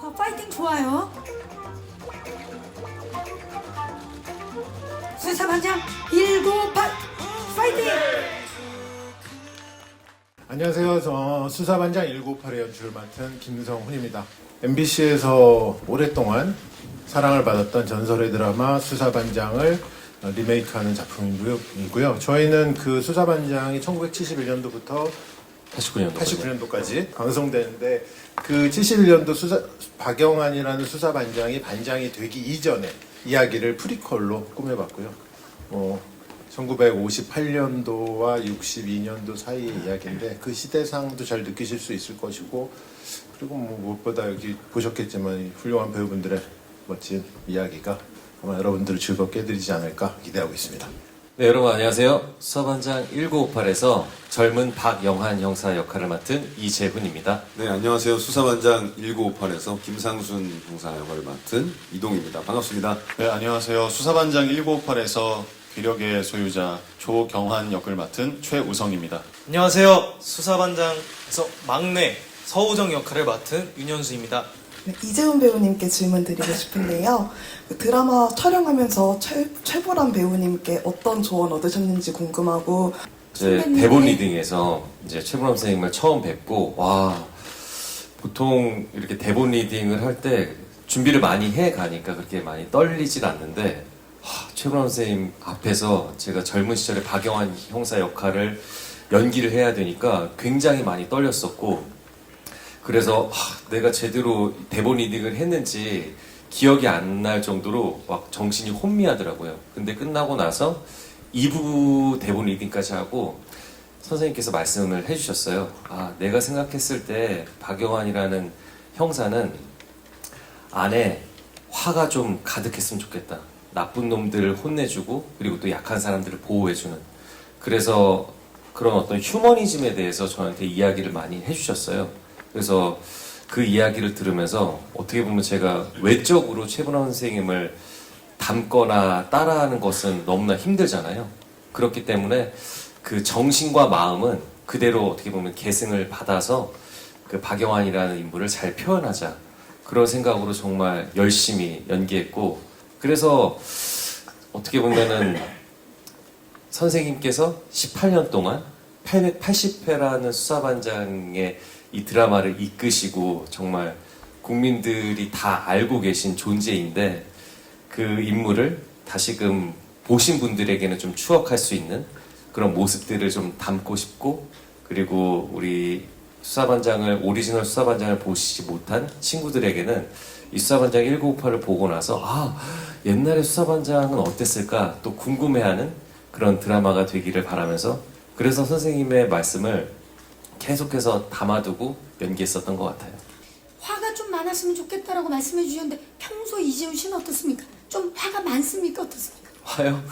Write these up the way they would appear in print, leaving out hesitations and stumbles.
파이팅 좋아요. 수사반장 198 파이팅! 안녕하세요. 저 수사반장 198의 연출을 맡은 김성훈입니다. MBC에서 오랫동안 사랑을 받았던 전설의 드라마 수사반장을 리메이크하는 작품이고요. 저희는 그 수사반장이 1971년도부터 89년도까지 방송되는데 그 71년도 박영환이라는 수사반장이 반장이 되기 이전에 이야기를 프리퀄로 꾸며봤고요. 1958년도와 62년도 사이의 이야기인데 그 시대상도 잘 느끼실 수 있을 것이고, 그리고 무엇보다 여기 보셨겠지만 훌륭한 배우분들의 멋진 이야기가 아마 여러분들을 즐겁게 해드리지 않을까 기대하고 있습니다. 네, 여러분 안녕하세요. 수사반장 1958에서 젊은 박영환 형사 역할을 맡은 이재훈입니다. 네, 안녕하세요. 수사반장 1958에서 김상순 형사 역할을 맡은 이동입니다. 반갑습니다. 네, 안녕하세요. 수사반장 1958에서 괴력의 소유자 조경환 역을 맡은 최우성입니다. 안녕하세요. 수사반장에서 막내 서우정 역할을 맡은 윤현수입니다. 네, 이재훈 배우님께 질문 드리고 싶은데요. 그 드라마 촬영하면서 최보람 배우님께 어떤 조언 얻으셨는지 궁금하고. 이제 대본 리딩에서 이제 최보람 선생님을 처음 뵙고, 와, 보통 이렇게 대본 리딩을 할 때 준비를 많이 해 가니까 그렇게 많이 떨리질 않는데, 최보람 선생님 앞에서 제가 젊은 시절에 박영환 형사 역할을 연기를 해야 되니까 굉장히 많이 떨렸었고, 그래서 내가 제대로 대본 리딩을 했는지 기억이 안 날 정도로 막 정신이 혼미하더라고요. 근데 끝나고 나서 2부 대본 리딩까지 하고 선생님께서 말씀을 해주셨어요. 내가 생각했을 때 박영환이라는 형사는 안에 화가 좀 가득했으면 좋겠다. 나쁜 놈들을 혼내주고 그리고 또 약한 사람들을 보호해주는. 그래서 그런 어떤 휴머니즘에 대해서 저한테 이야기를 많이 해주셨어요. 그래서 그 이야기를 들으면서 어떻게 보면 제가 외적으로 최보람 선생님을 닮거나 따라하는 것은 너무나 힘들잖아요. 그렇기 때문에 그 정신과 마음은 그대로 어떻게 보면 계승을 받아서 그 박영환이라는 인물을 잘 표현하자. 그런 생각으로 정말 열심히 연기했고, 그래서 어떻게 보면은 선생님께서 18년 동안 880회라는 수사반장의 이 드라마를 이끄시고 정말 국민들이 다 알고 계신 존재인데, 그 인물을 다시금 보신 분들에게는 좀 추억할 수 있는 그런 모습들을 좀 담고 싶고, 그리고 우리 오리지널 수사반장을 보시지 못한 친구들에게는 이 수사반장 1958을 보고 나서 옛날에 수사반장은 어땠을까 또 궁금해하는 그런 드라마가 되기를 바라면서, 그래서 선생님의 말씀을 계속해서 담아두고 연기했었던 것 같아요. 화가 좀 많았으면 좋겠다라고 말씀해 주셨는데 평소 이재훈 씨는 어떻습니까? 좀 화가 많습니까? 어떻습니까? 화요?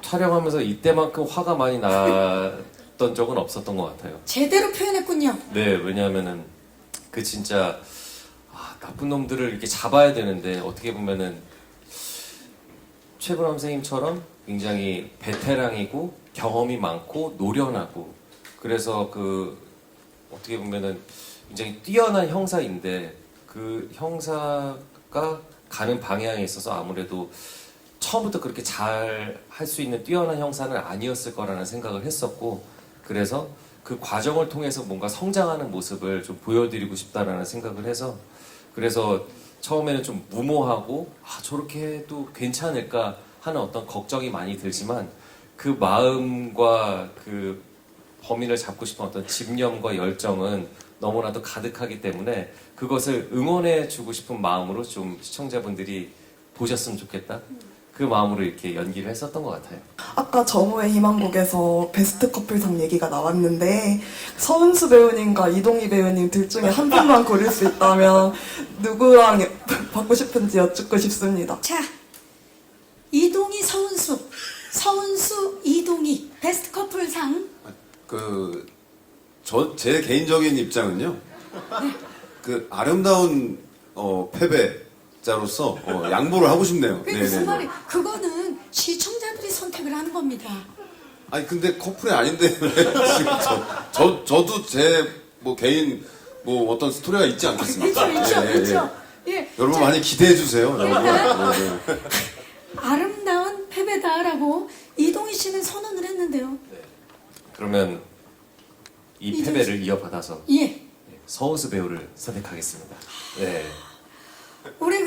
촬영하면서 이때만큼 화가 많이 났던 적은 없었던 것 같아요. 제대로 표현했군요. 네, 왜냐하면은 그 진짜 나쁜 놈들을 이렇게 잡아야 되는데, 어떻게 보면은 최보람 선생님처럼 굉장히 베테랑이고 경험이 많고 노련하고, 그래서 그 어떻게 보면은 굉장히 뛰어난 형사인데 그 형사가 가는 방향에 있어서 아무래도 처음부터 그렇게 잘 할 수 있는 뛰어난 형사는 아니었을 거라는 생각을 했었고, 그래서 그 과정을 통해서 뭔가 성장하는 모습을 좀 보여드리고 싶다라는 생각을 해서, 그래서 처음에는 좀 무모하고 저렇게 해도 괜찮을까 하는 어떤 걱정이 많이 들지만, 그 마음과 그 범인을 잡고 싶은 어떤 집념과 열정은 너무나도 가득하기 때문에 그것을 응원해주고 싶은 마음으로 좀 시청자분들이 보셨으면 좋겠다. 그 마음으로 이렇게 연기를 했었던 것 같아요. 아까 정우의 희망곡에서 베스트 커플상 얘기가 나왔는데, 서은수 배우님과 이동희 배우님 둘 중에 한 분만 고를 수 있다면 누구랑 받고 싶은지 여쭙고 싶습니다. 자, 이동희 서은수 이동희 베스트 커플상. 제 개인적인 입장은요. 그 아름다운 패배자로서 양보를 하고 싶네요. 그게 무슨 말이? 그거는 시청자들이 선택을 하는 겁니다. 아니 근데 커플이 아닌데 왜 지금 저도 제 뭐 개인 뭐 어떤 스토리가 있지 않겠습니까? 있죠, 예, 예, 예. 있죠. 예. 여러분 자, 많이 기대해 주세요. 그러니까 네, 네. 아름다운 패배다라고 이동희 씨는 선언을 했는데요. 그러면 이 이제- 패배를 이어받아서 예. 서은수 배우를 선택하겠습니다. 네. 우리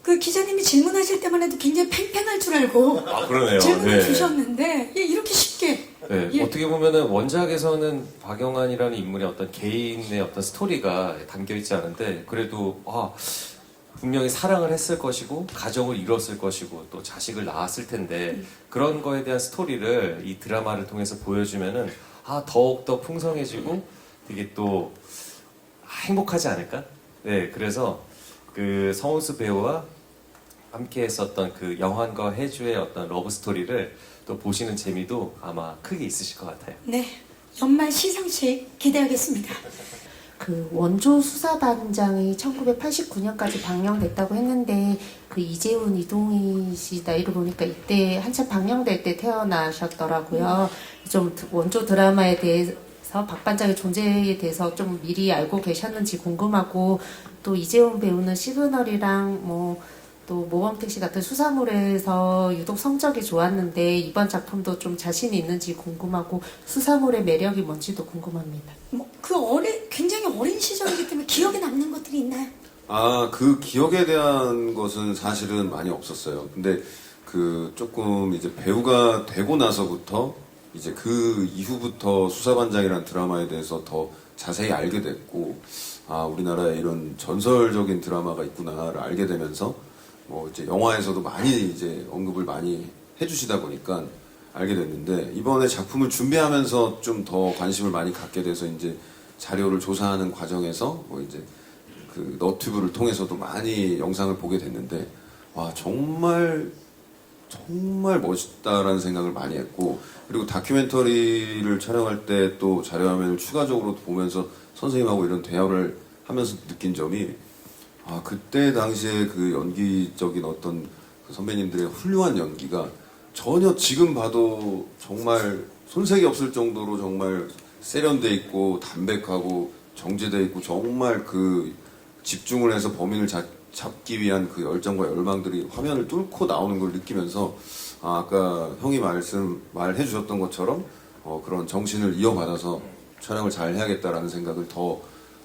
그 기자님이 질문하실 때만 해도 굉장히 팽팽할 줄 알고 아 그러네요. 질문을 네. 주셨는데 예, 이렇게 쉽게 네, 예. 어떻게 보면은 원작에서는 박영환이라는 인물의 어떤 개인의 어떤 스토리가 담겨 있지 않은데 그래도 분명히 사랑을 했을 것이고 가정을 이뤘을 것이고 또 자식을 낳았을 텐데 그런 거에 대한 스토리를 이 드라마를 통해서 보여주면은 더욱 더 풍성해지고 되게 또 행복하지 않을까? 네, 그래서 그 성훈수 배우와 함께 했었던 그 영환과 혜주의 어떤 러브 스토리를 또 보시는 재미도 아마 크게 있으실 것 같아요. 네 연말 시상식 기대하겠습니다. 그 원조 수사반장이 1989년까지 방영됐다고 했는데 그 이재훈, 이동희 씨 나이를 보니까 이때 한참 방영될 때 태어나셨더라고요. 좀 원조 드라마에 대해서 박 반장의 존재에 대해서 좀 미리 알고 계셨는지 궁금하고 또 이재훈 배우는 시그널이랑 또 모범택시 같은 수사물에서 유독 성적이 좋았는데 이번 작품도 좀 자신이 있는지 궁금하고 수사물의 매력이 뭔지도 궁금합니다. 굉장히 어린 시절이기 때문에 기억에 남는 것들이 있나요? 그 기억에 대한 것은 사실은 많이 없었어요. 근데 그 조금 이제 배우가 되고 나서부터 이제 그 이후부터 수사반장이라는 드라마에 대해서 더 자세히 알게 됐고, 우리나라에 이런 전설적인 드라마가 있구나를 알게 되면서 이제 영화에서도 많이 이제 언급을 많이 해주시다 보니까 알게 됐는데 이번에 작품을 준비하면서 좀 더 관심을 많이 갖게 돼서 이제 자료를 조사하는 과정에서 이제 그 너튜브를 통해서도 많이 영상을 보게 됐는데 와 정말 멋있다라는 생각을 많이 했고 그리고 다큐멘터리를 촬영할 때 또 자료화면을 추가적으로 보면서 선생님하고 이런 대화를 하면서 느낀 점이 그때 당시에 그 연기적인 어떤 그 선배님들의 훌륭한 연기가 전혀 지금 봐도 정말 손색이 없을 정도로 정말 세련돼 있고 담백하고 정제돼 있고 정말 그 집중을 해서 범인을 잡기 위한 그 열정과 열망들이 화면을 뚫고 나오는 걸 느끼면서 아까 형이 말해 주셨던 것처럼 그런 정신을 이어받아서 촬영을 잘 해야겠다라는 생각을 더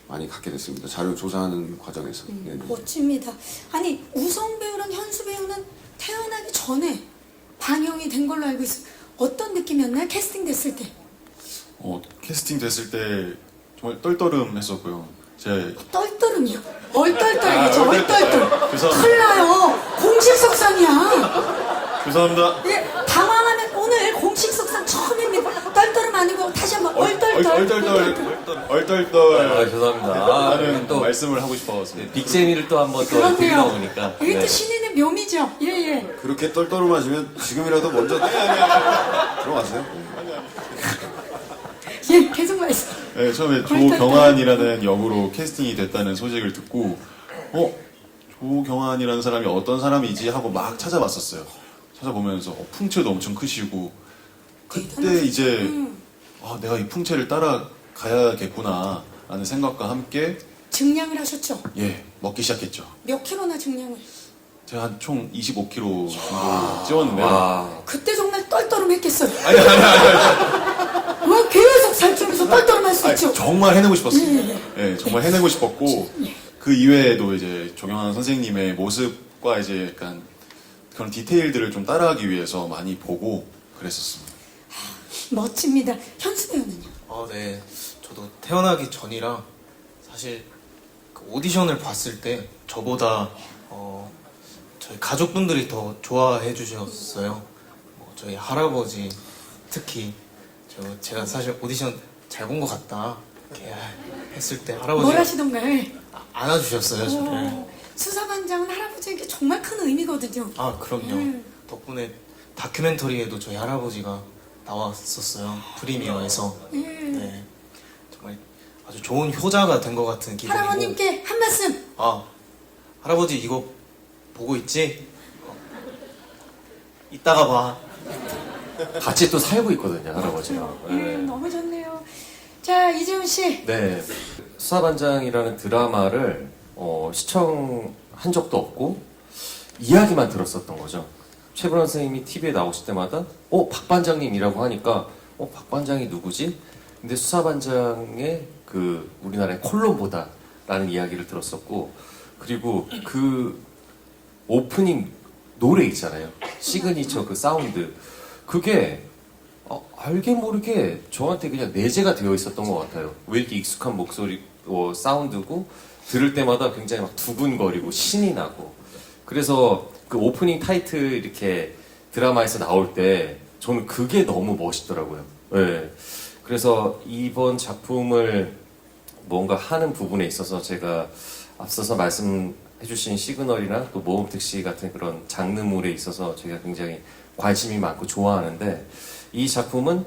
많이 갖게 됐습니다. 자료 조사하는 과정에서. 네. 멋집니다. 아니 우성 배우랑 현수 배우는 태어나기 전에 방영이 된 걸로 알고 있어요. 어떤 느낌이었나요? 캐스팅 됐을 때. 캐스팅 됐을 때 정말 떨떠름했었고요. 떨떠름이요. 얼떨떨이죠. 얼떨떨. 그래서- 큰일 나요. 공식 석상이야. 죄송합니다. 예, 당황하면 오늘 공식 석상 처음입니다. 떨떠름 아니고 다시 한번 얼떨떨. 얼떨떨 죄송합니다. 하는 또 말씀을 하고 싶었습니다. 빅재미를 또 한번 또 그렇네요. 드리다 보니까. 이게 네. 또 신인의 묘미죠. 예. 그렇게 떨떠름하시면 지금이라도 먼저 들어가세요. 예, 계속 말씀. 네, 처음에 얼떨떨. 조경환이라는 역으로 캐스팅이 됐다는 소식을 듣고 조경환이라는 사람이 어떤 사람이지 하고 막 찾아봤었어요. 찾아보면서 풍채도 엄청 크시고 그때 이제 내가 이 풍채를 따라가야겠구나 라는 생각과 함께 증량을 하셨죠. 먹기 시작했죠. 몇 킬로나 증량을. 제가 한 총 25kg 정도 찌웠는데 그때 정말 떨떠름했겠어요. 아니. 계속 살찌면서 떨떠름할 수 있죠. 정말 해내고 싶었습니다. 정말 해내고 싶었고 그 이외에도 이제 조경환 선생님의 모습과 이제 약간 그런 디테일들을 좀 따라하기 위해서 많이 보고 그랬었습니다. 멋집니다. 현수 배우는요? 네. 저도 태어나기 전이라 사실 그 오디션을 봤을 때 저보다 저희 가족분들이 더 좋아해 주셨어요. 저희 할아버지 특히 제가 사실 오디션 잘 본 것 같다 이렇게 했을 때 뭘 할아버지가 하시던가요? 안아주셨어요 저를. 수사반장은 할아버지에게 정말 큰 의미거든요. 그럼요. 덕분에 다큐멘터리에도 저희 할아버지가 나왔었어요. 프리미어에서. 네. 정말 아주 좋은 효자가 된 것 같은 기분이고. 할아버님께 한 말씀. 할아버지 이거 보고 있지? 이따가 봐. 같이 또 살고 있거든요, 할아버지랑. 네. 너무 좋네요. 자, 자, 이재훈 씨. 네, 수사반장이라는 드라마를 시청한 적도 없고 이야기만 들었었던 거죠. 최불암 선생님이 TV에 나오실 때마다 박 반장님이라고 하니까 박 반장이 누구지? 근데 수사반장의 그 우리나라의 콜롬보다라는 이야기를 들었었고, 그리고 그 오프닝 노래 있잖아요. 시그니처 그 사운드, 그게 알게 모르게 저한테 그냥 내재가 되어 있었던 것 같아요. 왜 이렇게 익숙한 목소리, 사운드고 들을 때마다 굉장히 막 두근거리고 신이 나고. 그래서 그 오프닝 타이틀 이렇게 드라마에서 나올 때 저는 그게 너무 멋있더라고요. 네. 그래서 이번 작품을 뭔가 하는 부분에 있어서 제가 앞서서 말씀해주신 시그널이나 또 모험특시 같은 그런 장르물에 있어서 제가 굉장히 관심이 많고 좋아하는데, 이 작품은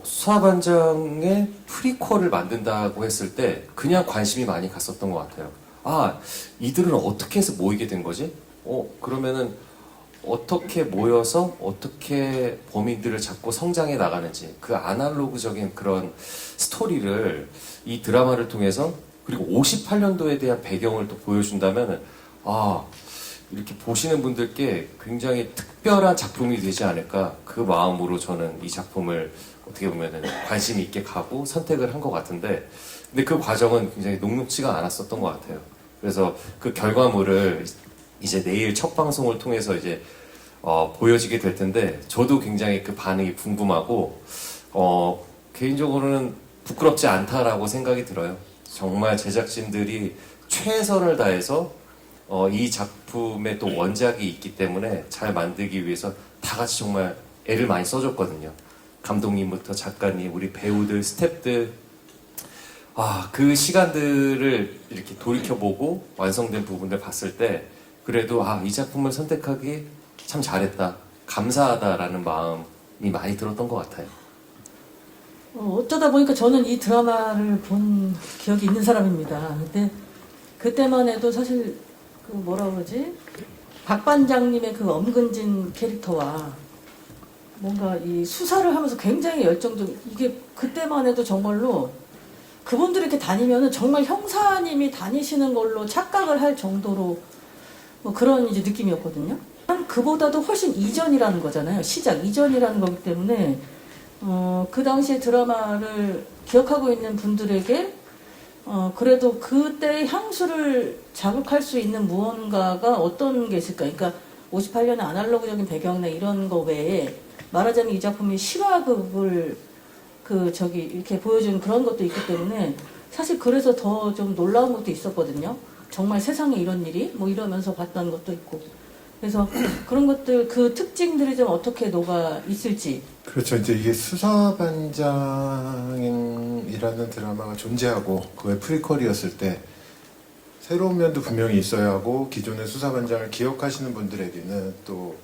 수사반장의 프리퀄을 만든다고 했을 때 그냥 관심이 많이 갔었던 것 같아요. 아, 이들은 어떻게 해서 모이게 된 거지? 그러면은 어떻게 모여서 어떻게 범인들을 잡고 성장해 나가는지, 그 아날로그적인 그런 스토리를 이 드라마를 통해서, 그리고 58년도에 대한 배경을 또 보여준다면 이렇게 보시는 분들께 굉장히 특별한 작품이 되지 않을까, 그 마음으로 저는 이 작품을 어떻게 보면 관심 있게 가고 선택을 한 것 같은데, 근데 그 과정은 굉장히 녹록지가 않았었던 것 같아요. 그래서 그 결과물을 이제 내일 첫 방송을 통해서 이제 보여지게 될 텐데, 저도 굉장히 그 반응이 궁금하고 개인적으로는 부끄럽지 않다라고 생각이 들어요. 정말 제작진들이 최선을 다해서 이 작품에 또 원작이 있기 때문에 잘 만들기 위해서 다 같이 정말 애를 많이 써줬거든요. 감독님부터 작가님, 우리 배우들, 스태프들, 그 시간들을 이렇게 돌이켜보고 완성된 부분을 봤을 때 그래도 이 작품을 선택하기 참 잘했다, 감사하다라는 마음이 많이 들었던 것 같아요. 어쩌다 보니까 저는 이 드라마를 본 기억이 있는 사람입니다. 근데 그때만 해도 사실 그 뭐라 그러지? 박 반장님의 그 엄근진 캐릭터와 뭔가 이 수사를 하면서 굉장히 열정적, 이게 그때만 해도 정말로 그분들이 이렇게 다니면은 정말 형사님이 다니시는 걸로 착각을 할 정도로 뭐 그런 이제 느낌이었거든요. 그보다도 훨씬 이전이라는 거잖아요. 시작 이전이라는 거기 때문에 그 당시에 드라마를 기억하고 있는 분들에게 그래도 그때의 향수를 자극할 수 있는 무언가가 어떤 게 있을까? 그러니까 58년의 아날로그적인 배경이나 이런 거 외에 말하자면 이 작품이 실화극을 이렇게 보여주는 그런 것도 있기 때문에 사실 그래서 더 좀 놀라운 것도 있었거든요. 정말 세상에 이런 일이? 뭐 이러면서 봤던 것도 있고. 그래서 그런 것들, 그 특징들이 좀 어떻게 녹아 있을지. 그렇죠. 이제 이게 수사반장이라는 드라마가 존재하고 그의 프리퀄이었을 때 새로운 면도 분명히 있어야 하고, 기존의 수사반장을 기억하시는 분들에게는 또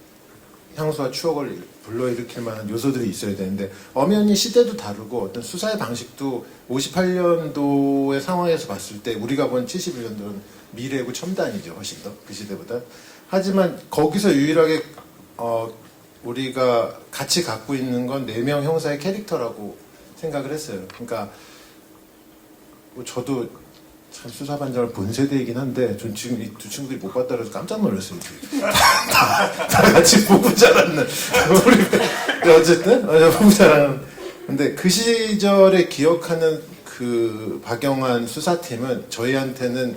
향수와 추억을 불러일으킬 만한 요소들이 있어야 되는데, 엄연히 시대도 다르고 어떤 수사의 방식도 58년도의 상황에서 봤을 때 우리가 본 71년도는 미래고 첨단이죠. 훨씬 더 그 시대보다. 하지만 거기서 유일하게 우리가 같이 갖고 있는 건 4명 형사의 캐릭터라고 생각을 했어요. 그러니까 뭐 저도 참 수사반장을 본 세대이긴 한데, 전 지금 이 두 친구들이 못 봤다 그래서 깜짝 놀랐어요. 다 같이 보고 자랐는 우리 어쨌든 보고 자라는. 근데 그 시절에 기억하는 그 박영환 수사팀은 저희한테는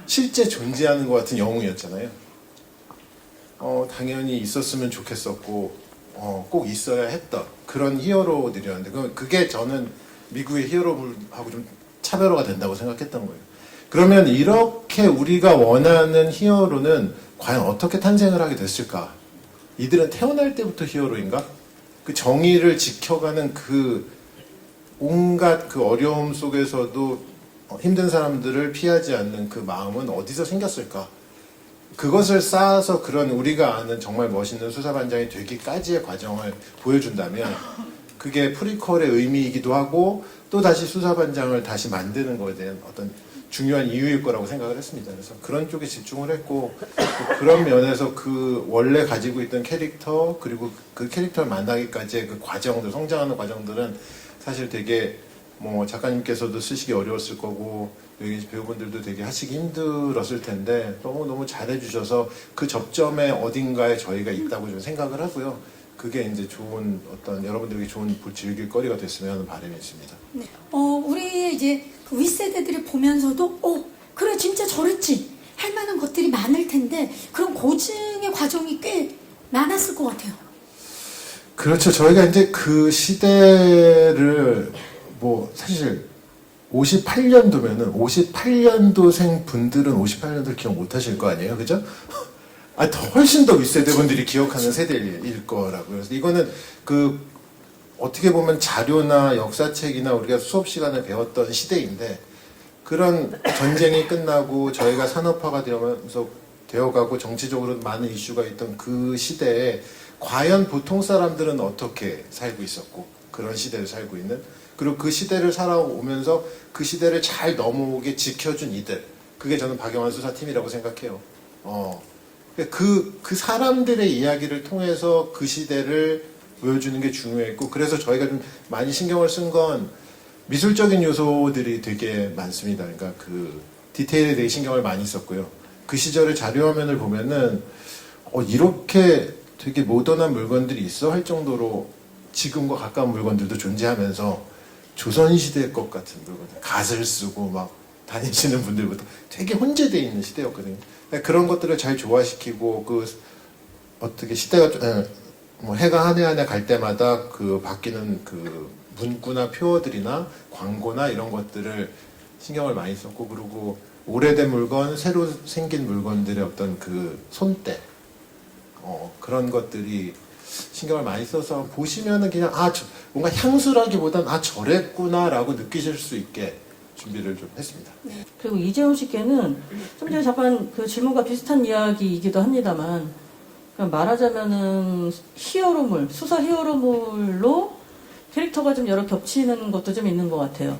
실제 존재하는 것 같은 영웅이었잖아요. 당연히 있었으면 좋겠었고 꼭 있어야 했던 그런 히어로들이었는데, 그게 저는 미국의 히어로물하고 좀 차별화가 된다고 생각했던 거예요. 그러면 이렇게 우리가 원하는 히어로는 과연 어떻게 탄생을 하게 됐을까? 이들은 태어날 때부터 히어로인가? 그 정의를 지켜가는 그 온갖 그 어려움 속에서도 힘든 사람들을 피하지 않는 그 마음은 어디서 생겼을까? 그것을 쌓아서 그런 우리가 아는 정말 멋있는 수사반장이 되기까지의 과정을 보여준다면 그게 프리퀄의 의미이기도 하고, 또 다시 수사반장을 다시 만드는 것에 대한 어떤 중요한 이유일 거라고 생각을 했습니다. 그래서 그런 쪽에 집중을 했고, 그런 면에서 그 원래 가지고 있던 캐릭터, 그리고 그 캐릭터를 만나기까지의 그 과정들, 성장하는 과정들은 사실 되게 뭐 작가님께서도 쓰시기 어려웠을 거고 여기 배우분들도 되게 하시기 힘들었을 텐데 너무너무 잘해주셔서 그 접점에 어딘가에 저희가 있다고 좀 생각을 하고요. 그게 이제 좋은 어떤 여러분들에게 좋은 즐길 거리가 됐으면 하는 바람이 있습니다. 네. 우리 이제 그 윗세대들이 보면서도 그래 진짜 저랬지 할 만한 것들이 많을 텐데 그런 고증의 과정이 꽤 많았을 것 같아요. 그렇죠. 저희가 이제 그 시대를 뭐 사실 58년도면은 58년도생 분들은 58년도를 기억 못 하실 거 아니에요. 그죠? 훨씬 더 윗세대 분들이 기억하는 세대일 거라고요. 그래서 이거는 그 어떻게 보면 자료나 역사책이나 우리가 수업 시간에 배웠던 시대인데 그런 전쟁이 끝나고 저희가 산업화가 되어가고 정치적으로 많은 이슈가 있던 그 시대에 과연 보통 사람들은 어떻게 살고 있었고 그런 시대를 살고 있는 그리고 그 시대를 살아오면서 그 시대를 잘 넘어오게 지켜준 이들 그게 저는 박영환 수사팀이라고 생각해요. 그 사람들의 이야기를 통해서 그 시대를 보여주는 게 중요했고 그래서 저희가 좀 많이 신경을 쓴 건 미술적인 요소들이 되게 많습니다. 그러니까 그 디테일에 되게 신경을 많이 썼고요. 그 시절의 자료화면을 보면은 이렇게 되게 모던한 물건들이 있어 할 정도로 지금과 가까운 물건들도 존재하면서 조선시대 것 같은 물건들 갓을 쓰고 막 다니시는 분들부터 되게 혼재되어 있는 시대였거든요. 그런 것들을 잘 조화시키고 그 어떻게 시대가 뭐 해가 한 해 한 해 갈 때마다 그 바뀌는 그 문구나 표어들이나 광고나 이런 것들을 신경을 많이 썼고 그리고 오래된 물건, 새로 생긴 물건들의 어떤 그 손때 그런 것들이 신경을 많이 써서 보시면은 그냥 뭔가 향수라기보단 저랬구나라고 느끼실 수 있게 준비를 좀 했습니다. 그리고 이재훈 씨께는 좀 전에 잠깐 그 질문과 비슷한 이야기이기도 합니다만 말하자면은 히어로물, 수사 히어로물로 캐릭터가 좀 여러 겹치는 것도 좀 있는 것 같아요.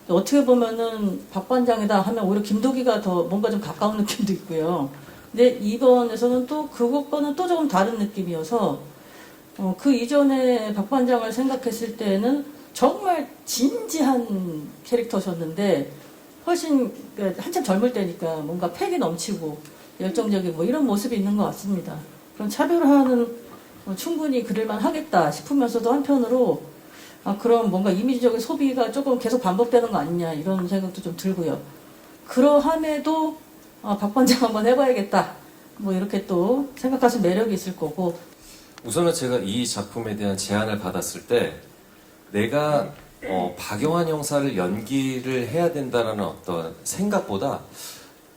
어떻게 보면은 박반장이다 하면 오히려 김도기가 더 뭔가 좀 가까운 느낌도 있고요. 근데 이번에서는 또 그것과는 또 조금 다른 느낌이어서 그 이전에 박반장을 생각했을 때는 정말 진지한 캐릭터셨는데 훨씬 한참 젊을 때니까 뭔가 패기 넘치고 열정적이고 뭐 이런 모습이 있는 것 같습니다. 그런 차별화는 충분히 그럴만 하겠다 싶으면서도 한편으로 그럼 뭔가 이미지적인 소비가 조금 계속 반복되는 거 아니냐 이런 생각도 좀 들고요. 그러함에도 박반장 한번 해봐야겠다 뭐 이렇게 또 생각하실 매력이 있을 거고 우선은 제가 이 작품에 대한 제안을 받았을 때 내가 박영환 형사를 연기를 해야 된다는 어떤 생각보다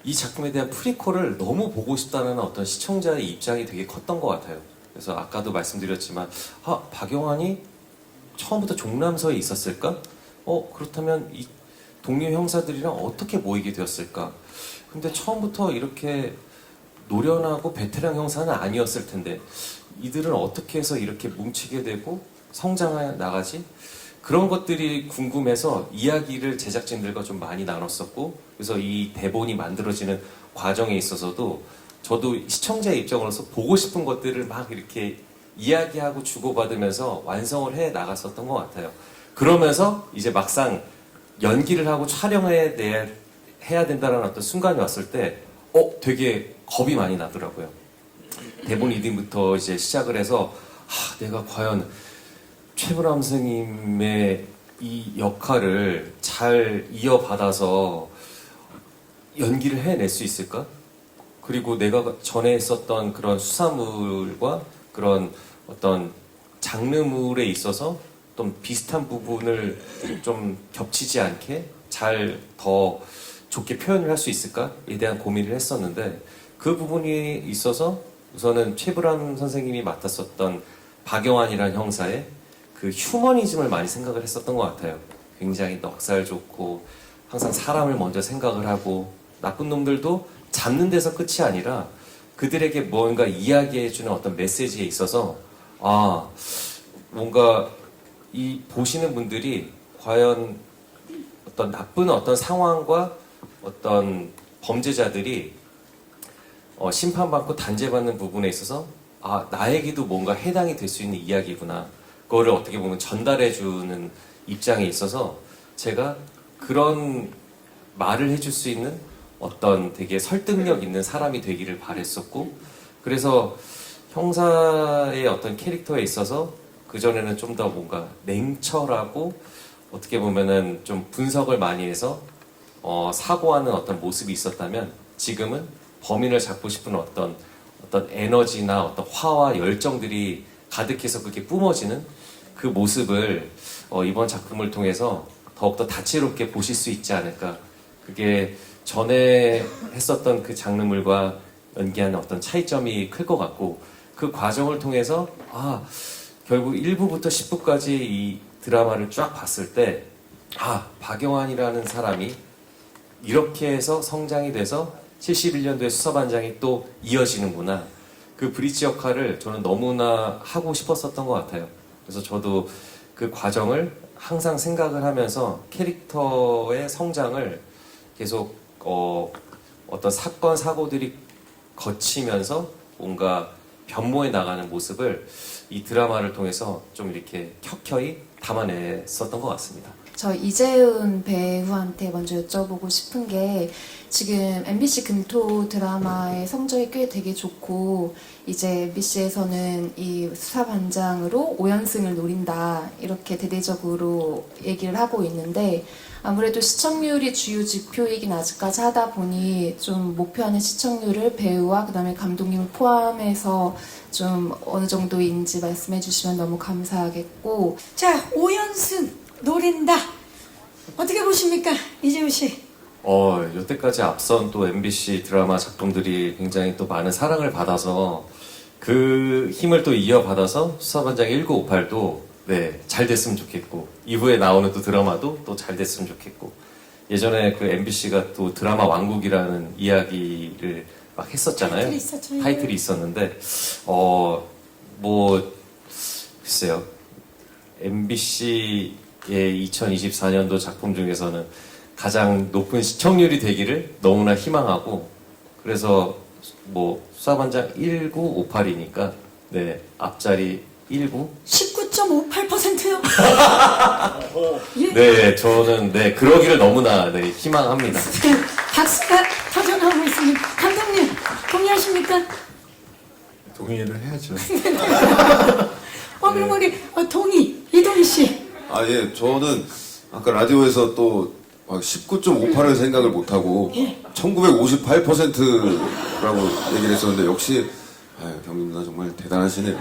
이 작품에 대한 프리퀄을 너무 보고 싶다는 어떤 시청자의 입장이 되게 컸던 것 같아요. 그래서 아까도 말씀드렸지만 박영환이 처음부터 종남서에 있었을까? 그렇다면 이 동료 형사들이랑 어떻게 모이게 되었을까? 근데 처음부터 이렇게 노련하고 베테랑 형사는 아니었을 텐데 이들은 어떻게 해서 이렇게 뭉치게 되고 성장해 나가지? 그런 것들이 궁금해서 이야기를 제작진들과 좀 많이 나눴었고 그래서 이 대본이 만들어지는 과정에 있어서도 저도 시청자의 입장으로서 보고 싶은 것들을 막 이렇게 이야기하고 주고받으면서 완성을 해 나갔었던 것 같아요. 그러면서 이제 막상 연기를 하고 촬영을 해야 된다는 어떤 순간이 왔을 때 되게 겁이 많이 나더라고요. 대본 리딩부터 이제 시작을 해서 내가 과연 최불암 선생님의 이 역할을 잘 이어받아서 연기를 해낼 수 있을까? 그리고 내가 전에 했었던 그런 수사물과 그런 어떤 장르물에 있어서 좀 비슷한 부분을 좀 겹치지 않게 잘 더 좋게 표현을 할 수 있을까에 대한 고민을 했었는데 그 부분이 있어서 우선은 최불암 선생님이 맡았었던 박영환이라는 형사의 그 휴머니즘을 많이 생각을 했었던 것 같아요. 굉장히 넉살 좋고 항상 사람을 먼저 생각을 하고 나쁜 놈들도 잡는 데서 끝이 아니라 그들에게 뭔가 이야기해주는 어떤 메시지에 있어서 뭔가 이 보시는 분들이 과연 어떤 나쁜 어떤 상황과 어떤 범죄자들이 심판받고 단죄받는 부분에 있어서 나에게도 뭔가 해당이 될 수 있는 이야기구나. 그거를 어떻게 보면 전달해주는 입장에 있어서 제가 그런 말을 해줄 수 있는 어떤 되게 설득력 있는 사람이 되기를 바랬었고, 그래서 형사의 어떤 캐릭터에 있어서 그전에는 좀 더 뭔가 냉철하고 어떻게 보면은 좀 분석을 많이 해서 사고하는 어떤 모습이 있었다면, 지금은 범인을 잡고 싶은 어떤 에너지나 어떤 화와 열정들이 가득해서 그게 뿜어지는 그 모습을 이번 작품을 통해서 더욱더 다채롭게 보실 수 있지 않을까. 그게 전에 했었던 그 장르물과 연기하는 어떤 차이점이 클 것 같고, 그 과정을 통해서 결국 1부부터 10부까지 이 드라마를 쫙 봤을 때 박영환이라는 사람이 이렇게 해서 성장이 돼서 71년도에 수사반장이 또 이어지는구나. 그 브릿지 역할을 저는 너무나 하고 싶었었던 것 같아요. 그래서 저도 그 과정을 항상 생각을 하면서 캐릭터의 성장을 계속 어떤 사건, 사고들이 거치면서 뭔가 변모해 나가는 모습을 이 드라마를 통해서 좀 이렇게 켜켜이 담아냈었던 것 같습니다. 저 이재훈 배우한테 먼저 여쭤보고 싶은 게, 지금 MBC 금토 드라마의 성적이 꽤 되게 좋고, 이제 MBC에서는 이 수사반장으로 5연승을 노린다, 이렇게 대대적으로 얘기를 하고 있는데, 아무래도 시청률이 주요 지표이긴 아직까지 하다 보니 좀 목표하는 시청률을 배우와 그다음에 감독님을 포함해서 좀 어느 정도인지 말씀해 주시면 너무 감사하겠고. 자, 5연승 노린다. 어떻게 보십니까, 이재훈 씨? 여태까지 앞선 또 MBC 드라마 작품들이 굉장히 또 많은 사랑을 받아서 그 힘을 또 이어받아서 수사반장 1958도 잘 됐으면 좋겠고, 이후에 나오는 또 드라마도 또 잘 됐으면 좋겠고, 예전에 그 MBC가 또 드라마 왕국이라는 이야기를 막 했었잖아요. 타이틀이 있었죠. 타이틀이 있었는데, 글쎄요. MBC의 2024년도 작품 중에서는 가장 높은 시청률이 되기를 너무나 희망하고, 그래서 수사반장 1958이니까 앞자리 19? 19.58%요? 예? 네, 저는 그러기를 너무나 희망합니다. 박수가 터져나오고 있습니다. 감독님, 동의하십니까? 동의를 해야죠. 그럼 우리 동의, 이동희 씨. 예, 저는 아까 라디오에서 또 19.58을 생각을 못하고 1958%라고 얘기를 했었는데, 역시 경민 누나 정말 대단하시네요.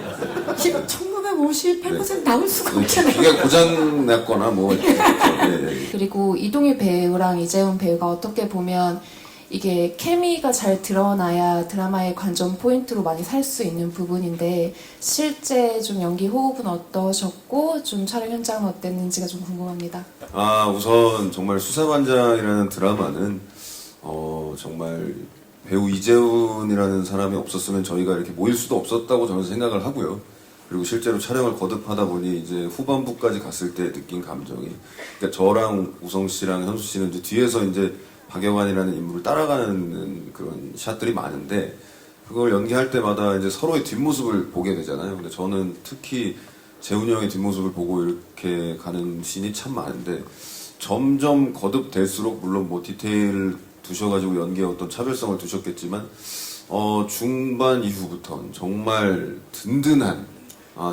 지금 1958% 나올 수가 없잖아요. 이게 고장 났거나 그리고 이동희 배우랑 이재훈 배우가 어떻게 보면 이게 케미가 잘 드러나야 드라마의 관전 포인트로 많이 살 수 있는 부분인데, 실제 좀 연기 호흡은 어떠셨고 좀 촬영 현장은 어땠는지가 좀 궁금합니다. 우선 정말 수사반장이라는 드라마는 정말 배우 이재훈이라는 사람이 없었으면 저희가 이렇게 모일 수도 없었다고 저는 생각을 하고요. 그리고 실제로 촬영을 거듭하다 보니 이제 후반부까지 갔을 때 느낀 감정이, 그러니까 저랑 우성 씨랑 현수 씨는 이제 뒤에서 이제 박영환이라는 인물을 따라가는 그런 샷들이 많은데, 그걸 연기할 때마다 이제 서로의 뒷모습을 보게 되잖아요. 근데 저는 특히 재훈이 형의 뒷모습을 보고 이렇게 가는 씬이 참 많은데, 점점 거듭될수록 물론 디테일 두셔가지고 연기에 어떤 차별성을 두셨겠지만, 중반 이후부터는 정말 든든한,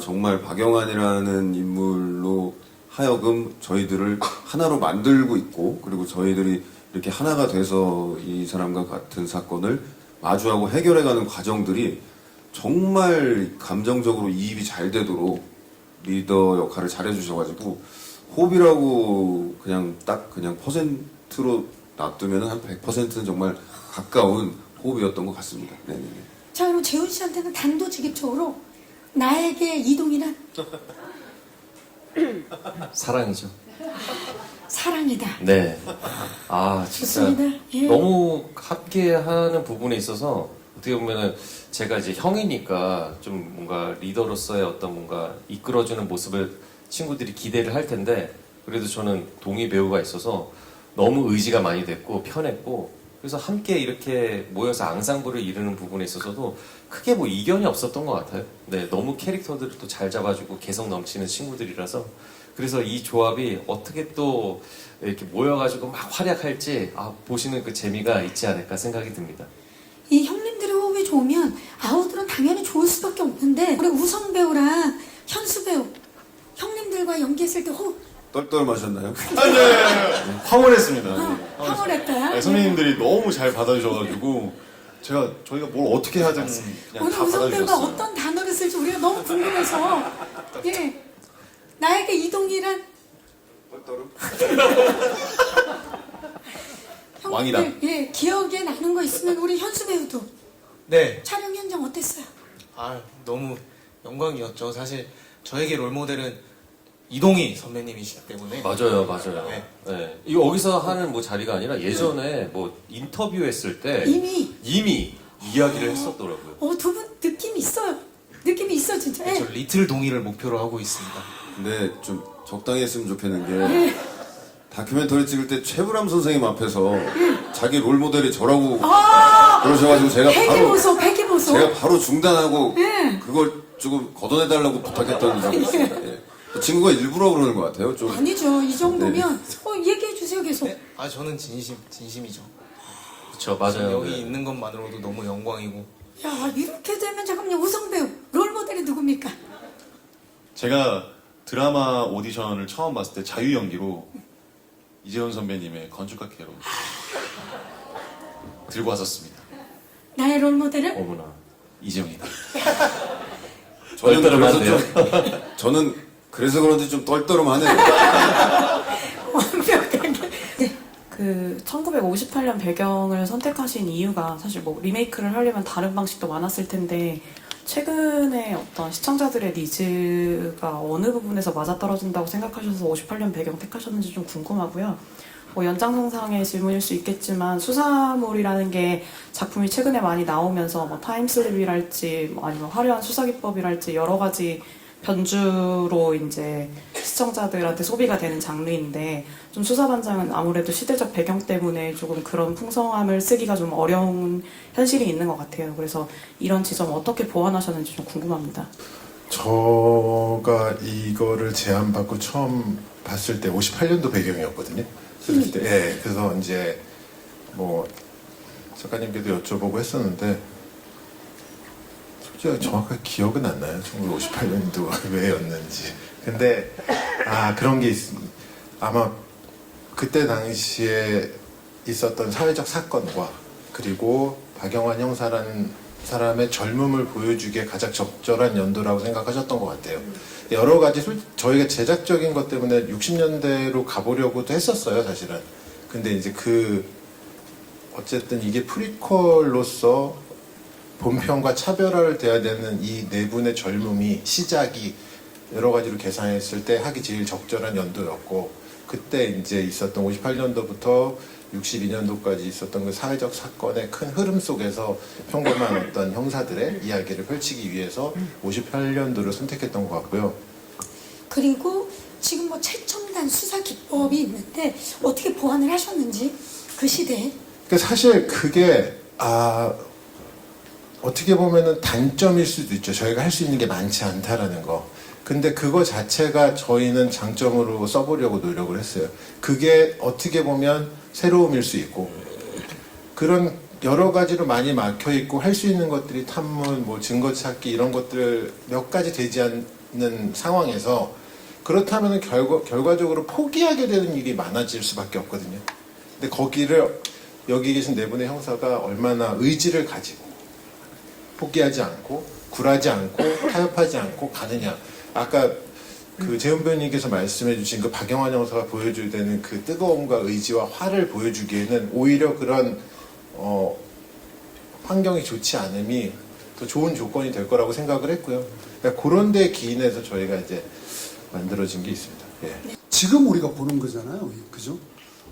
정말 박영환이라는 인물로 하여금 저희들을 하나로 만들고 있고, 그리고 저희들이 이렇게 하나가 돼서 이 사람과 같은 사건을 마주하고 해결해가는 과정들이 정말 감정적으로 이입이 잘 되도록 리더 역할을 잘해주셔가지고, 호흡이라고 그냥 퍼센트로 놔두면 한 100%는 정말 가까운 호흡이었던 것 같습니다. 네네네. 자, 그럼 재훈 씨한테는 단도직입적으로 나에게 이동이란 사랑이죠. 사랑이다. 네. 진짜 좋습니다. 예. 너무 함께하는 부분에 있어서 어떻게 보면은 제가 이제 형이니까 좀 뭔가 리더로서의 어떤 뭔가 이끌어주는 모습을 친구들이 기대를 할 텐데, 그래도 저는 동희 배우가 있어서 너무 의지가 많이 됐고 편했고, 그래서 함께 이렇게 모여서 앙상블을 이루는 부분에 있어서도 크게 이견이 없었던 것 같아요. 네, 너무 캐릭터들을 또 잘 잡아주고 개성 넘치는 친구들이라서 그래서 이 조합이 어떻게 또 이렇게 모여가지고 막 활약할지 보시는 그 재미가 있지 않을까 생각이 듭니다. 이 형님들의 호흡이 좋으면 아우들은 당연히 좋을 수밖에 없는데 우리 우성 배우랑 현수 배우 형님들과 연기했을 때 호흡 떨떨마셨나요? 황홀했습니다. 황홀했다. 네, 선배님들이 너무 잘 받아주셔가지고 저희가 뭘 어떻게 하든 그냥 오늘 다 우성 배우가 받아주셨어요. 어떤 단어를 쓸지 우리가 너무 궁금해서 예 나에게 이동이란 떨떨음? 왕이다. 형님들 예 기억에 나는 거 있으면 우리 현수 배우도 네. 촬영 현장 어땠어요? 너무 영광이었죠. 사실 저에게 롤모델은 이동희 선배님이시기 때문에 맞아요. 네. 네. 이거 여기서 하는 뭐 자리가 아니라 예전에 뭐 인터뷰했을 때 이미 이야기를 했었더라고요. 두 분 느낌이 있어요. 느낌이 있어 진짜. 저 리틀 동이를 목표로 하고 있습니다. 근데 좀 적당히 했으면 좋겠는 게 다큐멘터리 찍을 때 최불암 선생님 앞에서 자기 롤모델이 저라고 그러셔가지고 제가 바로 중단하고 그걸 조금 걷어내달라고 부탁했던 적이 있습니다. 예. 그 친구가 일부러 그러는 것 같아요. 좀 아니죠. 이 정도면 얘기해 주세요 계속. 네? 저는 진심이죠. 그렇죠. 맞아요. 여기 네. 있는 것만으로도 너무 영광이고. 야 이렇게 되면 잠깐만요. 우성 배우 롤모델이 누굽니까? 제가 드라마 오디션을 처음 봤을 때 자유 연기로 이재훈 선배님의 건축학회로 들고 왔었습니다. 나의 롤모델은 어머나. 이재훈이다. 저는 그래서 그런지 좀 떨떠름하네요. 완벽하게. 그 1958년 배경을 선택하신 이유가 사실 뭐 리메이크를 하려면 다른 방식도 많았을 텐데 최근에 어떤 시청자들의 니즈가 어느 부분에서 맞아떨어진다고 생각하셔서 58년 배경 택하셨는지 좀 궁금하고요. 뭐 연장선상의 질문일 수 있겠지만 수사물이라는 게 작품이 최근에 많이 나오면서 뭐 타임슬립이랄지 뭐 아니면 화려한 수사기법이랄지 여러 가지 변주로 이제 시청자들한테 소비가 되는 장르인데 좀 수사반장은 아무래도 시대적 배경 때문에 조금 그런 풍성함을 쓰기가 좀 어려운 현실이 있는 것 같아요. 그래서 이런 지점 어떻게 보완하셨는지 좀 궁금합니다. 제가 이거를 제안받고 처음 봤을 때 58년도 배경이었거든요. 그래서 이제 뭐 작가님께도 여쭤보고 했었는데 솔직히 정확하게 기억은 안 나요. 1958년도가 왜였는지. 근데 그런 게 있습니다. 아마 그때 당시에 있었던 사회적 사건과 그리고 박영환 형사라는 사람의 젊음을 보여주기에 가장 적절한 연도라고 생각하셨던 것 같아요. 여러 가지 저희가 제작적인 것 때문에 60년대로 가보려고도 했었어요, 사실은. 근데 이제 어쨌든 이게 프리퀄로서 본편과 차별화를 돼야 되는 이 네 분의 젊음이 시작이 여러 가지로 계산했을 때 하기 제일 적절한 연도였고, 그때 이제 있었던 58년도부터 62년도까지 있었던 그 사회적 사건의 큰 흐름 속에서 평범한 어떤 형사들의 이야기를 펼치기 위해서 58년도를 선택했던 것 같고요. 그리고 지금 뭐 최첨단 수사 기법이 있는데 어떻게 보완을 하셨는지 그 시대에. 사실 그게 어떻게 보면은 단점일 수도 있죠. 저희가 할 수 있는 게 많지 않다라는 거. 근데 그거 자체가 저희는 장점으로 써보려고 노력을 했어요. 그게 어떻게 보면 새로움일 수 있고, 그런 여러 가지로 많이 막혀 있고 할 수 있는 것들이 탐문, 뭐 증거 찾기 이런 것들 몇 가지 되지 않는 상황에서 그렇다면 결과적으로 포기하게 되는 일이 많아질 수밖에 없거든요. 근데 거기를 여기 계신 네 분의 형사가 얼마나 의지를 가지고 포기하지 않고 굴하지 않고 타협하지 않고 가느냐. 아까 그 재훈 배우님께서 말씀해 주신 그 박영환 형사가 보여줘야 되는 그 뜨거움과 의지와 화를 보여주기에는 오히려 그런 환경이 좋지 않음이 더 좋은 조건이 될 거라고 생각을 했고요. 그러니까 그런 데 기인해서 저희가 이제 만들어진 게 있습니다. 예. 지금 우리가 보는 거잖아요. 그죠?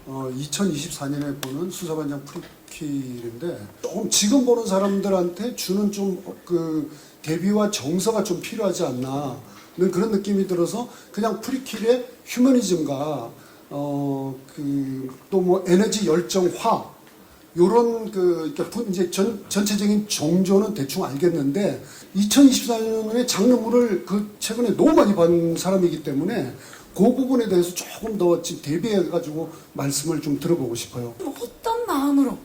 2024년에 보는 수사반장 프리퀄인데 조금 지금 보는 사람들한테 주는 좀 대비와 정서가 좀 필요하지 않나 그런 느낌이 들어서 그냥 프리퀄의 휴머니즘과 또 뭐 에너지 열정화 요런 이제 전체적인 정조는 대충 알겠는데 2024년에 장르물을 최근에 너무 많이 본 사람이기 때문에 그 부분에 대해서 조금 더 지금 대비해가지고 말씀을 좀 들어보고 싶어요. 어떤 마음으로,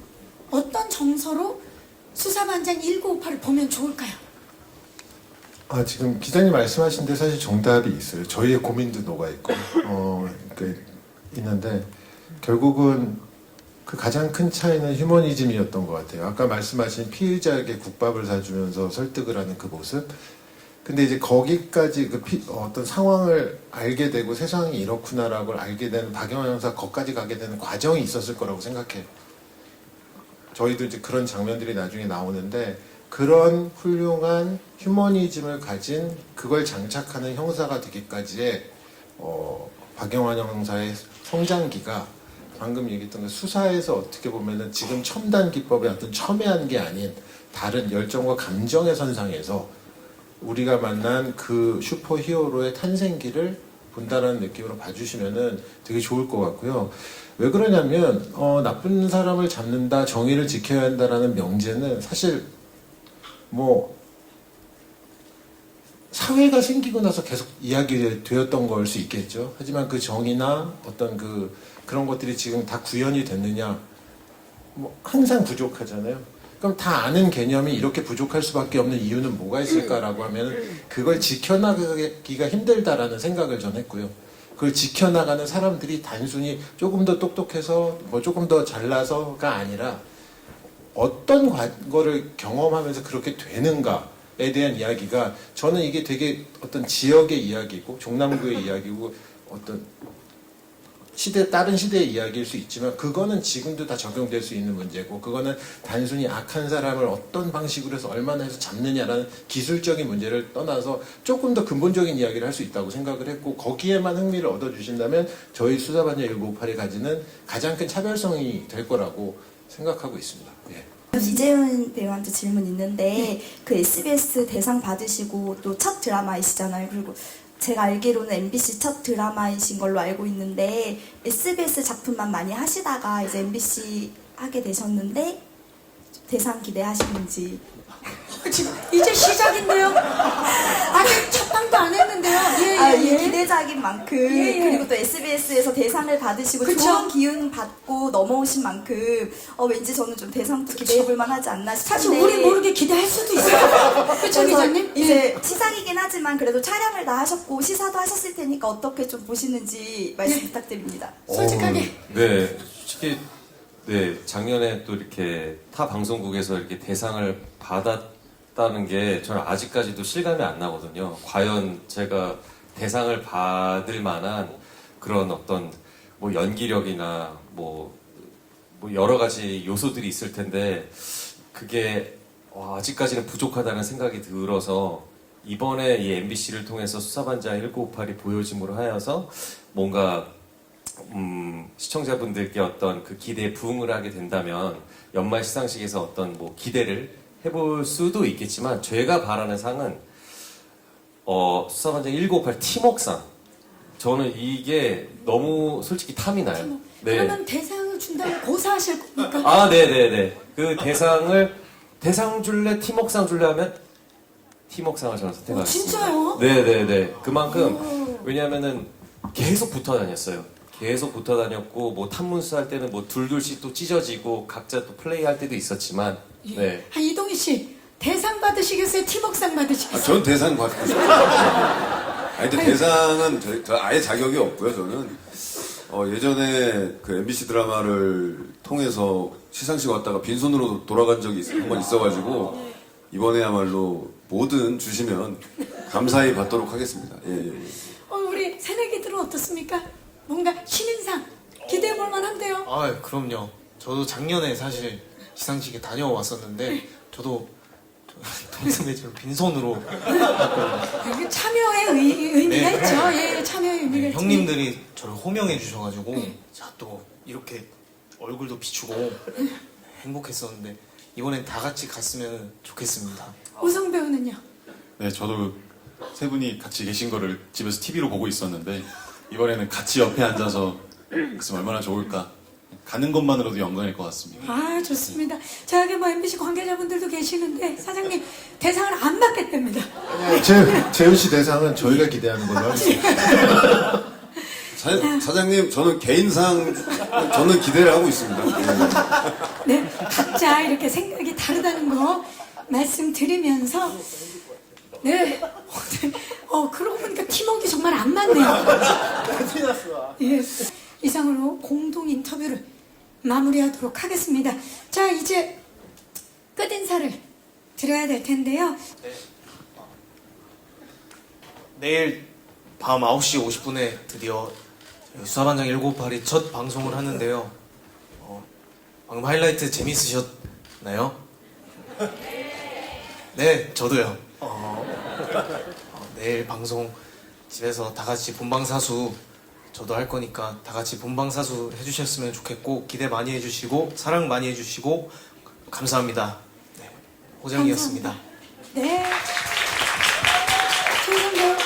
어떤 정서로 수사반장 1958을 보면 좋을까요? 지금 기자님 말씀하신 데 사실 정답이 있어요. 저희의 고민도 녹아있고, 있는데, 결국은 그 가장 큰 차이는 휴머니즘이었던 것 같아요. 아까 말씀하신 피의자에게 국밥을 사주면서 설득을 하는 그 모습. 근데 이제 거기까지 어떤 상황을 알게 되고 세상이 이렇구나라고 알게 되는 박영환 형사 거기까지 가게 되는 과정이 있었을 거라고 생각해요. 저희도 이제 그런 장면들이 나중에 나오는데 그런 훌륭한 휴머니즘을 가진 그걸 장착하는 형사가 되기까지의 박영환 형사의 성장기가 방금 얘기했던 그 수사에서 어떻게 보면은 지금 첨단 기법의 어떤 첨예한 게 아닌 다른 열정과 감정의 선상에서 우리가 만난 그 슈퍼 히어로의 탄생기를 본다라는 느낌으로 봐주시면은 되게 좋을 것 같고요. 왜 그러냐면 나쁜 사람을 잡는다, 정의를 지켜야 한다라는 명제는 사실 뭐 사회가 생기고 나서 계속 이야기되었던 걸 수 있겠죠. 하지만 그 정의나 어떤 그런 것들이 지금 다 구현이 됐느냐, 뭐 항상 부족하잖아요. 그럼 다 아는 개념이 이렇게 부족할 수밖에 없는 이유는 뭐가 있을까라고 하면 그걸 지켜나가기가 힘들다라는 생각을 전 했고요. 그걸 지켜나가는 사람들이 단순히 조금 더 똑똑해서 뭐 조금 더 잘나서가 아니라 어떤 거를 경험하면서 그렇게 되는가에 대한 이야기가 저는 이게 되게 어떤 지역의 이야기고 종남구의 이야기고 어떤 다른 시대의 이야기일 수 있지만 그거는 지금도 다 적용될 수 있는 문제고 그거는 단순히 악한 사람을 어떤 방식으로 해서 얼마나 해서 잡느냐라는 기술적인 문제를 떠나서 조금 더 근본적인 이야기를 할 수 있다고 생각을 했고 거기에만 흥미를 얻어주신다면 저희 수사반장 1958이 가지는 가장 큰 차별성이 될 거라고 생각하고 있습니다. 예. 이재훈 배우한테 질문 있는데 그 SBS 대상 받으시고 또 첫 드라마이시잖아요. 그리고 제가 알기로는 MBC 첫 드라마이신 걸로 알고 있는데 SBS 작품만 많이 하시다가 이제 MBC 하게 되셨는데 대상 기대하시는지. 지금 이제 시작인데요. 아직 첫 방도 안 했는데요. 이 기대작인 만큼 그리고 또 SBS에서 대상을 받으시고 그쵸? 좋은 기운 받고 넘어오신 만큼 왠지 저는 좀 대상도 기대해볼 만하지 않나 싶은데 사실 우리 모르게 기대할 수도 있어요. 그렇죠, 기자님? 이제 시상이긴 하지만 그래도 촬영을 다 하셨고 시사도 하셨을 테니까 어떻게 좀 보시는지 말씀 부탁드립니다. 솔직하게. 네, 솔직히 네 작년에 또 이렇게 타 방송국에서 이렇게 대상을 받았다는 게 저는 아직까지도 실감이 안 나거든요. 과연 제가 대상을 받을 만한 그런 어떤 뭐 연기력이나 뭐 여러 가지 요소들이 있을 텐데 그게 아직까지는 부족하다는 생각이 들어서 이번에 이 MBC를 통해서 수사반장 1958이 보여짐으로 하여서 뭔가 시청자분들께 어떤 그 기대에 부응을 하게 된다면 연말 시상식에서 어떤 뭐 기대를 해볼 수도 있겠지만 제가 바라는 상은 수사반장 1958 팀웍상 저는 이게 너무 솔직히 탐이 나요. 네. 그러면 대상을 준다고 고사하실 겁니까? 네네네. 그 대상 줄래 팀웍상 줄래 하면 팀웍상을 저는 선택하겠습니다. 진짜요? 네네네. 그만큼 왜냐하면은 계속 붙어 다녔어요. 계속 붙어 다녔고 뭐 탐문수 할 때는 뭐 둘둘씩 또 찢어지고 각자 또 플레이 할 때도 있었지만 네. 이동희 씨 대상 받으시겠어요? 팀웍상 받으시겠어요? 전 대상 받고 싶어요. 근데 대상은 저 아예 자격이 없고요. 저는 예전에 그 MBC 드라마를 통해서 시상식 왔다가 빈손으로 돌아간 적이 한 번 있어가지고 이번에야말로 뭐든 주시면 감사히 받도록 하겠습니다. 예. 우리 새내기들은 어떻습니까? 뭔가 신인상 기대해볼 만한데요? 그럼요. 저도 작년에 사실 시상식에 다녀왔었는데 저도 동생들처럼 빈손으로 이게 참여의 의미가 네. 있죠. 예, 참여의 의미가 있죠. 형님들이 저를 호명해 주셔가지고 자, 또 이렇게 얼굴도 비추고 행복했었는데 이번엔 다 같이 갔으면 좋겠습니다. 우성 배우는요? 네, 저도 세 분이 같이 계신 거를 집에서 TV로 보고 있었는데 이번에는 같이 옆에 앉아서 있으면 얼마나 좋을까. 가는 것만으로도 영광일 것 같습니다. 좋습니다. 자, 여기 뭐 MBC 관계자분들도 계시는데 사장님 대상을 안 받겠답니다. 재훈 씨 대상은 저희가 기대하는 걸로 하겠습니다. 사장님, 저는 개인상 저는 기대를 하고 있습니다. 네, 각자 이렇게 생각이 다르다는 거 말씀드리면서 네, 그러고 보니까 팀워크가 정말 안 맞네요. 예, 이상으로 공동 인터뷰를 마무리하도록 하겠습니다. 자, 이제 끝 인사를 드려야 될 텐데요. 내일 밤 9시 50분에 드디어 수사반장 1958이 첫 방송을 하는데요. 방금 하이라이트 재밌으셨나요? 네, 저도요. 내일 방송 집에서 다 같이 본방사수 저도 할 거니까 다 같이 본방사수 해주셨으면 좋겠고 기대 많이 해주시고 사랑 많이 해주시고 감사합니다. 네, 호정이었습니다. 네. 최선배우.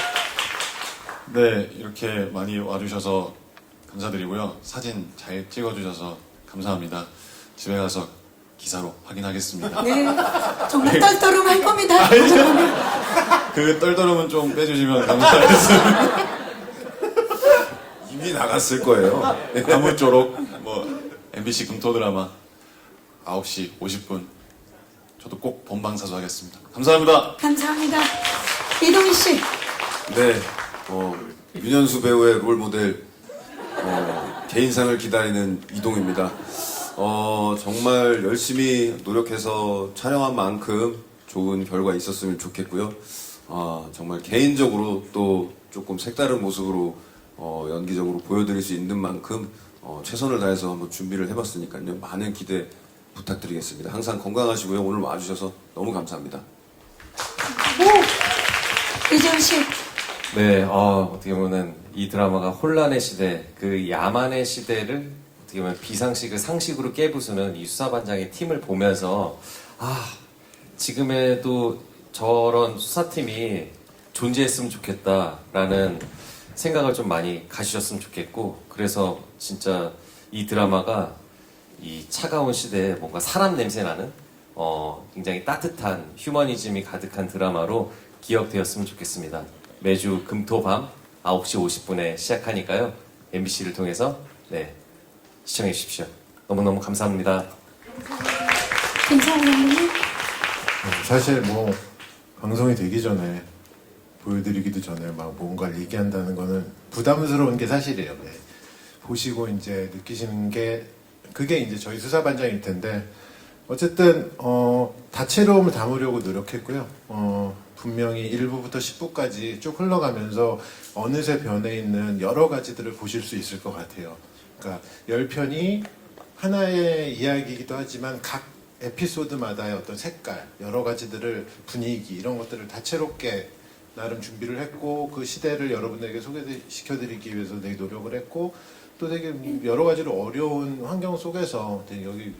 네, 이렇게 많이 와주셔서 감사드리고요. 사진 잘 찍어주셔서 감사합니다. 집에 가서 기사로 확인하겠습니다. 네, 정말 떨떠름할 겁니다. 그 떨떠름은 좀 빼주시면 감사하겠습니다. 이미 나갔을 거예요. 아무쪼록 MBC 금토 드라마 9시 50분 저도 꼭 본방사수 하겠습니다. 감사합니다. 감사합니다. 이동희 씨. 네, 윤현수 배우의 롤모델 개인상을 기다리는 이동입니다. 정말 열심히 노력해서 촬영한 만큼 좋은 결과 있었으면 좋겠고요. 정말 개인적으로 또 조금 색다른 모습으로 연기적으로 보여드릴 수 있는 만큼 최선을 다해서 한번 준비를 해봤으니까요. 많은 기대 부탁드리겠습니다. 항상 건강하시고요. 오늘 와주셔서 너무 감사합니다. 이재훈 씨. 네, 어떻게 보면 이 드라마가 혼란의 시대, 그 야만의 시대를 어떻게 보면 비상식을 상식으로 깨부수는 이 수사반장의 팀을 보면서 지금에도 저런 수사팀이 존재했으면 좋겠다라는 생각을 좀 많이 가지셨으면 좋겠고, 그래서 진짜 이 드라마가 이 차가운 시대에 뭔가 사람 냄새 나는 굉장히 따뜻한 휴머니즘이 가득한 드라마로 기억되었으면 좋겠습니다. 매주 금토 밤 9시 50분에 시작하니까요. MBC를 통해서 시청해 주십시오. 너무너무 감사합니다. 김상훈 감독님. 사실 방송이 되기 전에 보여드리기도 전에 막 뭔가를 얘기한다는 거는 부담스러운 게 사실이에요. 네. 보시고 이제 느끼시는 게 그게 이제 저희 수사반장일 텐데 어쨌든 다채로움을 담으려고 노력했고요. 분명히 1부부터 10부까지 쭉 흘러가면서 어느새 변해 있는 여러 가지들을 보실 수 있을 것 같아요. 그러니까 10편이 하나의 이야기이기도 하지만 각 에피소드마다의 어떤 색깔, 여러 가지들을 분위기 이런 것들을 다채롭게 나름 준비를 했고 그 시대를 여러분에게 소개시켜드리기 위해서 되게 노력을 했고 또 되게 여러 가지로 어려운 환경 속에서 되게 여기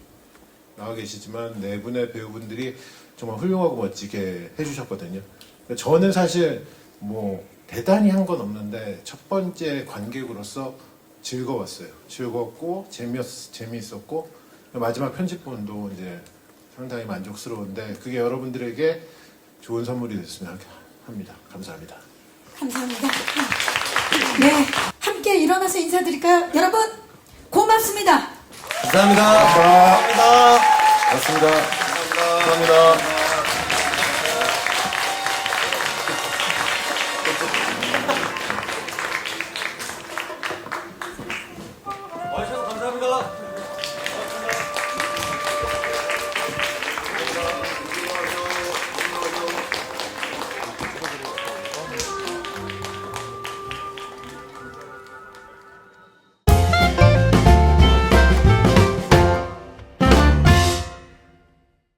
나와 계시지만 네 분의 배우분들이 정말 훌륭하고 멋지게 해주셨거든요. 저는 사실 대단히 한 건 없는데 첫 번째 관객으로서 즐거웠어요. 즐겁고 재미있었고 마지막 편집본도 이제 상당히 만족스러운데 그게 여러분들에게 좋은 선물이 됐으면 합니다. 감사합니다. 감사합니다. 네, 함께 일어나서 인사드릴까요? 여러분 고맙습니다. 감사합니다. 감사합니다. 감사합니다.